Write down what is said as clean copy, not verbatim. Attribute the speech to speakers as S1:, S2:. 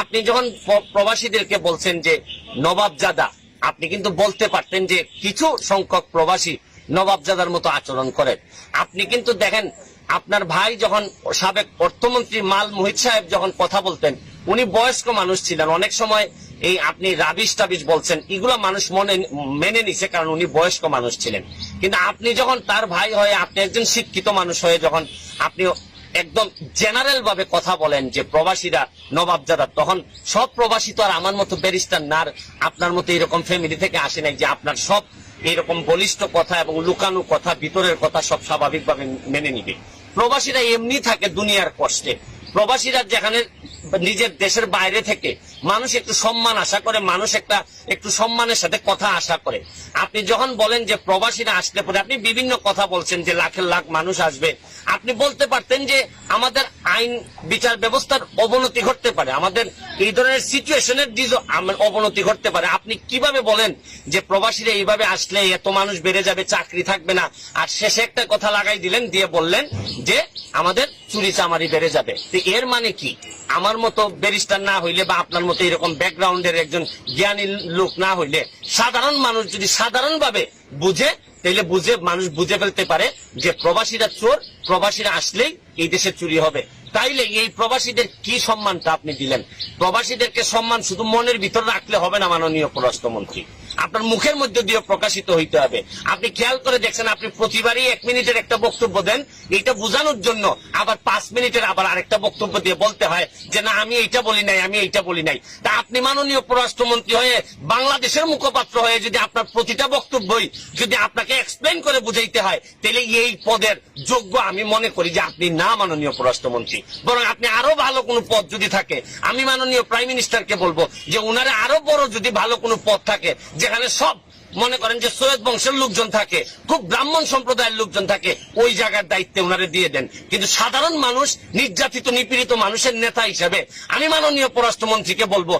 S1: আপনি যখন প্রবাসীদেরকে বলছেন যে নবাবজাদা, আপনি কিন্তু বলতে পারতেন যে কিছু সংখ্যক প্রবাসী নবাবজাদার মতো আচরণ করেন। আপনি কিন্তু দেখেন, আপনার ভাই যখন সাবেক অর্থমন্ত্রী মাল মুহিত সাহেব যখন কথা বলতেন, উনি বয়স্ক মানুষ ছিলেন। অনেক সময় এই আপনি রাবিশ টাবিশ বলছেন, এগুলো মানুষ মেনে নিছে, কারণ উনি বয়স্ক মানুষ ছিলেন। কিন্তু আপনি যখন তার ভাই হয়ে, আপনি একজন শিক্ষিত মানুষ হয়ে যখন আপনি একদম জেনারেল ভাবে কথা বলেন যে প্রবাসীরা নবাবজাদা, তখন সব প্রবাসী তো আর আমার মতো ব্যারিস্টার না, আপনার মতো এরকম ফ্যামিলি থেকে আসে নাই যে আপনার সব এইরকম বলিষ্ঠ কথা এবং লুকানো কথা, ভিতরের কথা সব স্বাভাবিকভাবে মেনে নিবে। প্রবাসীরা এমনি থাকে দুনিয়ার কষ্টে। প্রবাসীরা যেখানে নিজের দেশের বাইরে থেকে মানুষ একটু সম্মান আশা করে, মানুষ একটু সম্মানের সাথে কথা আশা করে। আপনি যখন বলেন যে প্রবাসীরা আসলে পরে, আপনি বিভিন্ন কথা বলছেন যে লাখের লাখ মানুষ আসবে। আপনি বলতে পারতেন যে আমাদের আইন বিচার ব্যবস্থার অবনতি ঘটতে পারে, আমাদের এই ধরনের সিচুয়েশনের অবনতি ঘটতে পারে। আপনি কিভাবে বলেন যে প্রবাসীরা এইভাবে আসলে এত মানুষ বেড়ে যাবে, চাকরি থাকবে না, আর শেষে একটা কথা লাগাই দিলেন, দিয়ে বললেন যে আমাদের চুরি চামারি বেড়ে যাবে। তো এর মানে কি? আমার মতো ব্যারিস্টার না হইলে বা আপনার মতো এরকম ব্যাকগ্রাউন্ডের একজন জ্ঞানী লোক না হইলে, সাধারণ মানুষ যদি সাধারণভাবে বুঝে, তাহলে মানুষ বুঝে ফেলতে পারে যে প্রবাসীরা চোর, প্রবাসীরা আসলেই এই দেশে চুরি হবে। তাইলে এই প্রবাসীদের কি সম্মানটা আপনি দিলেন? প্রবাসীদেরকে সম্মান শুধু মনের ভিতর রাখলে হবে না মাননীয় পররাষ্ট্রমন্ত্রী, আপনার মুখের মধ্যে দিয়ে প্রকাশিত হইতে হবে। আপনি খেয়াল করে দেখছেন, আপনি প্রতিবারই 1 মিনিটের একটা বক্তব্য দেন, এইটা বোঝানোর জন্য আবার 5 মিনিটের আবার আরেকটা বক্তব্য দিয়ে বলতে হয় যে না, আমি এইটা বলি নাই, আমি এইটা বলি নাই। তা আপনি মাননীয় পররাষ্ট্রমন্ত্রী হয়ে, বাংলাদেশের মুখপাত্র হয়ে, যদি আপনার প্রতিটা বক্তব্যই যদি আপনাকে এক্সপ্লেন করে বুঝাইতে হয়, তাহলে এই পদের যোগ্য আমি মনে করি যে আপনি না মাননীয় পররাষ্ট্রমন্ত্রী। বরং আপনি আরো ভালো কোনো পদ যদি থাকে, আমি মাননীয় প্রাইম মিনিস্টারকে বলবো যে উনারে আরো বড় যদি ভালো কোনো পদ থাকে, যেখানে সব মনে করেন যে সৈয়দ বংশের লোকজন থাকে, খুব ব্রাহ্মণ সম্প্রদায়ের লোকজন থাকে, ওই জায়গার দায়িত্বে উনারে দিয়ে দেন। কিন্তু সাধারণ মানুষ, নির্যাতিত নিপীড়িত মানুষের নেতা হিসেবে আমি মাননীয় পররাষ্ট্রমন্ত্রীকে বলবো